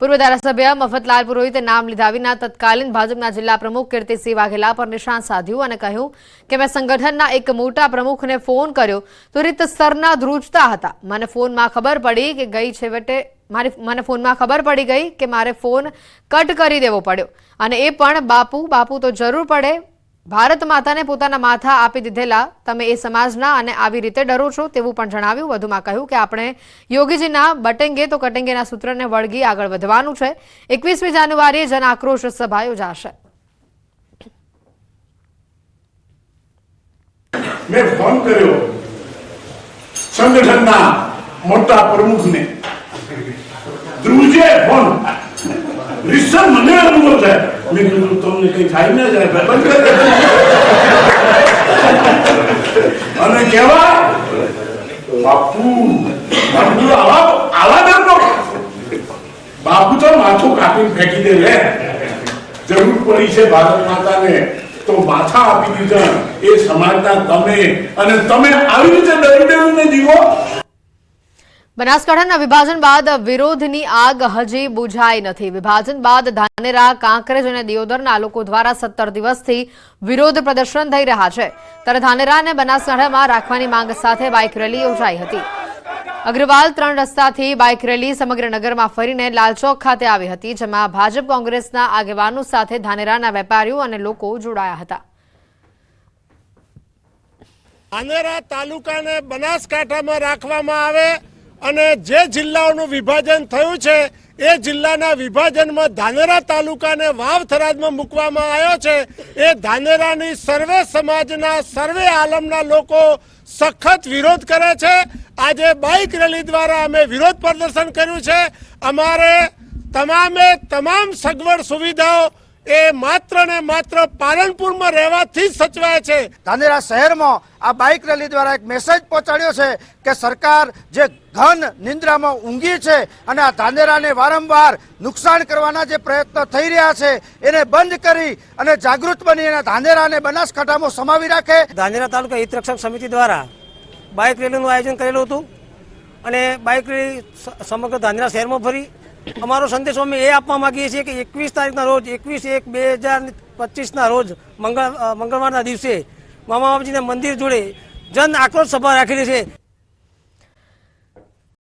પૂર્વ ધારાસભ્ય મફતલાલ પુરોહિતે નામ લીધા વિના તત્કાલીન ભાજપના જિલ્લા પ્રમુખ કીર્તિસિંહ વાઘેલા પર નિશાન સાધ્યું અને કહ્યું કે મેં સંગઠનના એક મોટા પ્રમુખને ફોન કર્યો તો રીતસરના ધ્રુજતા હતા. મને ફોનમાં ખબર પડી ગઈ કે મારે ફોન કટ કરી દેવો પડ્યો અને એ પણ બાપુ તો જરૂર પડે. ભારત માતાને પોતાના માથા આપી દીધેલા તમે એ સમાજના અને આવી રીતે ડરો છો તેવું પણ જણાવ્યું. વધુમાં કહ્યું કે આપણે યોગીજીના બટેંગે તો કટેંગેના સૂત્રને વળગી આગળ વધવાનું છે. 21મી જાન્યુઆરીએ જન આક્રોશ સભા યોજાશે. મેં ફોન કર્યો સંગઠનના મોટા પ્રમુખને, ધ્રુજે ફોન રિસર મને અનુભવ થાય. મેં કીધું તમને કઈ થાય ન જાય બંધ કરી અને કેવા બાપુ આવા દરનો બાપુ તો માથું કાપી ફેંકી દે લે. જરૂર પડી છે ભારત માતાને તો માથા આપી દીધા એ સમાજના તમે અને તમે આવી રીતે ડરીને જીવો. બનાસકાંઠાના વિભાજન બાદ વિરોધની આગ હજી બુઝાઈ નથી. વિભાજન બાદ ધાનેરા, કાંકરેજ અને દિયોદરના લોકો દ્વારા 17 દિવસથી વિરોધ પ્રદર્શન થઈ રહ્યા છે. ત્યારે ધાનેરા અને બનાસકાંઠામાં રાખવાની માંગ સાથે બાઇક રેલી યોજાઈ હતી. અગ્રવાલ 3 રસ્તાથી બાઇક રેલી સમગ્ર નગરમાં ફરીને લાલચોક ખાતે આવી હતી, જેમાં ભાજપ કોંગ્રેસના આગેવાનો સાથે ધાનેરાના વેપારીઓ અને લોકો જોડાયા હતા. ધાનેરા તાલુકાને બનાસકાંઠામાં રાખવામાં આવે અને જે જિલ્લાઓનું વિભાજન થયું છે એ જિલ્લાના વિભાજનમાં ધાનેરા તાલુકાને વાવ થરાદમાં મૂકવામાં આવ્યો છે. એ ધાનેરાની સર્વે સમાજના સર્વે આલમના લોકો સખત વિરોધ કરે છે. આજે બાઇક રેલી દ્વારા અમે વિરોધ પ્રદર્શન કર્યું છે. અમારે તમામ સગવડ સુવિધાઓ એ માત્ર ને માત્ર પાલનપુરમાં રહેવાથી જ સચવાય છે. ધાનેરા શહેરમાં આ બાઇક રેલી દ્વારા એક મેસેજ પહોંચાડ્યો છે કે સરકાર જે ઘન નિંદ્રામાં ઊંઘી છે અને આ ધાનેરાને વારંવાર નુકસાન કરવાના જે પ્રયત્નો થઈ રહ્યા છે એને બંધ કરી અને જાગૃત બની અને ધાનેરાને બનાસકાંઠામાં સમાવી રાખે. ધાનેરા તાલુકા હિતરક્ષક સમિતિ દ્વારા બાઇક રેલીનું આયોજન કરેલું હતું અને બાઇક રેલી સમગ્ર ધાનેરા શહેરમાં ફરી અમારો સંદેશો અમે એ આપવા માંગીએ છીએ કે 21 તારીખના રોજ 21/1/2025ના રોજ મંગળવારના દિવસે મામા બાપજીના મંદિર જોડે જન આક્રોશ સભા રાખેલી છે.